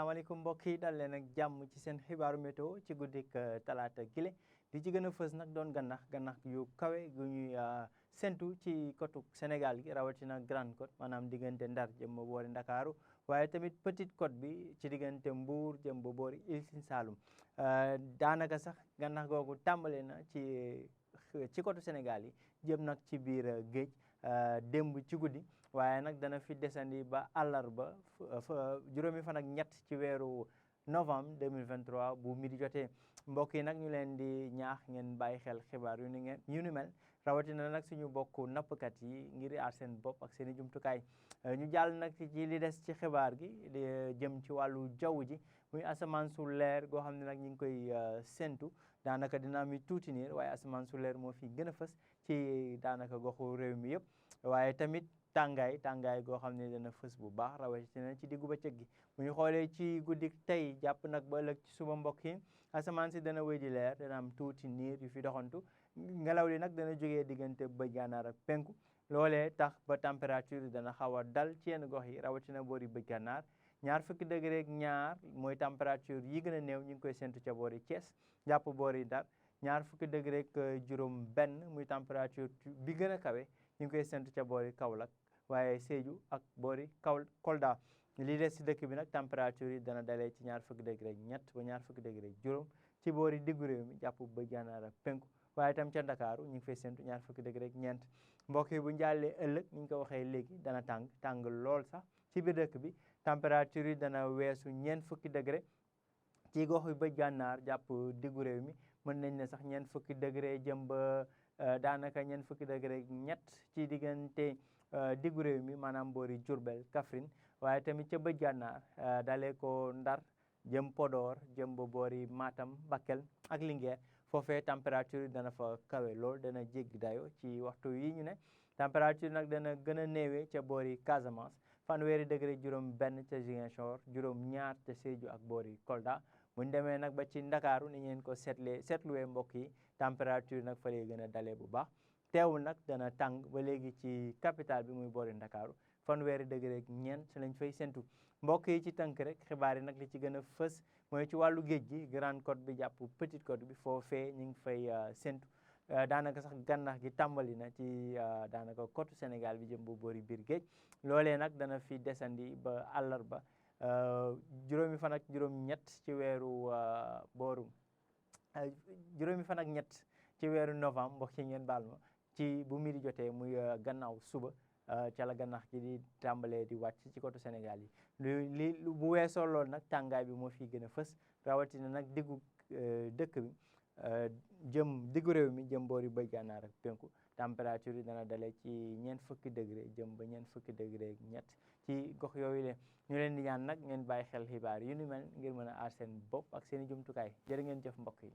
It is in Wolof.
asalaamaaleykum mbokk yi dal leen ak jàmm ci seen xibaaru météo ci guddik talaata gile di ci gën a fës nag doon gannax yu kawe gu ñuy sentu ci côte Sénégal gi rawatina Grande Côte maanaam diggante Ndar jëm ba boori Ndakaaru waaye tamit Petite Côte bi ci diggante Mbour jëm ba boori Île Sine Saloum daanaka sax gannax googu tàmbale na ci côte Sénégal yi jëm nag ci biir géej démb ci guddi waaye nag dana fi desandi ba àllarba juróomi fan ak ñett ci weeru novembre 2023 bu midi jotee mbokk yi nag ñu leen di ñaax ngeen bàyyi xel xibaar yu ni mel rawatina nag suñu bokk nappkat yi ngir aar seen bopp ak seen i jumtukaay ñu jàll nag ci li des ci xibaar gi jëm ci wàllu jaww ji muy asamaan su leer goo xam ne nag ñu ngi koy séntu daanaka dina am tuuti niir waaye asamaan su leer moo fi gën a fës ci daanaka goxu réew mi yëpp waaye tamit tàngaay goo xam ne dana fës bu baax rawatina ci diggu bëccëg gi bu ñu xoolee ci guddi tey jàpp nag ba ëllëg ci suba mbokk yi asamaan si dana wéy di leer dana am tuuti niir yu fi doxantu ngelaw li nag dana jógee diggante bëj gànnaar ak penku loolee tax ba température yi dana xaw a dal ci yenn gox yi rawatina boori bëj gànnaar ñaar fukki degré ak ñaar mooy température yi gën a néew ñu ngi koy séntu ca boori Thiès jàpp boori Ndar ñaar fukki degré ak juróom benn muy température bi gën a kawe ñu ngi koy séntu ca boori Kaolack waaye Sédhiou ak boori Kolda li des ci dëkk bi nag température yi dana dalee ci ñaar fukki degré ak ñett ba ñaar fukki degré ak juróom ci boori diggu réew mi jàpp ba gànnaar ak penku waaye itam ca Ndakaaru ñu ngi fay séntu ñaar fukki degré ak ñeent mbokk yi bu njàllee ëllëg ni ñu ko waxee léegi dana tàng lool sax ci biir dëkk bi température yi dana weesu ñeent fukki degré ci gox yu bëj gànnaar jàpp diggu réew mi mën nañ ne sax ñeent fukki degré jëm ba daanaka ñeent fukki degré ak ñett ci diggante diggu réew mi maanaam boori Diourbel Kaffrine waaye tamit ca bëj gànnaar dalee ko Ndar jëm Podor jëm ba boori Matam Bakel ak Linguère foofee température yi dana fa kawe lool dana jéggi dayo ci waxtu yi ñu ne température nag dana gën a néewee ca boori Casamance fanweeri degré juróom benn ca Ziguinchor juróom ñaar ca Sédhiou ak boori Kolda bu ñu demee nag ba ci Ndakaaru ni ngeen ko seetluwee mbokk yi température nag fa lay gën a dalee bu baax teewul nag dana tàng ba léegi ci capitale bi muy boori Ndakaaru fanweeri degré ak ñeent lañ fay séntu mbokk yi ci tënk rek xibaar yi nag li ci gën a fës mooy ci wàllu géej gi Grande Côte bi jàpp Petite Côte bi foofee ñu ngi fay séntu daanaka sax gannax gi tàmbali na ci daanaka côte Sénégal bi jëm bu boori biir géej loolee nag dana fi desandi ba àllarba juróomi fan ak juróom-ñett ci weeru juróomi fan ak ñett ci weeru novembre mbokk yi ngeen baal ma ci bu midi jotee muy gannaaw suba ca la gannax gi di tàmbalee di wàcc ci côte Sénégal yi bu weesoo loolu nag tàngaay bi moo fi gën a fës rawatina nag diggu dëkk bi jëm diggu réew mi jëm boori bëj gànnaar ak penku température yi dana dalee ci ñeent fukki degré jëm ba ñeent fukki degré ak ñett ci gox yooyu le ñu leen di ñaan nag ngeen bàyyi xel xibaar yu ni mel ngir mën a aar seen bopp ak seen i jumtukaay jërë ngeen jëf mbokk yi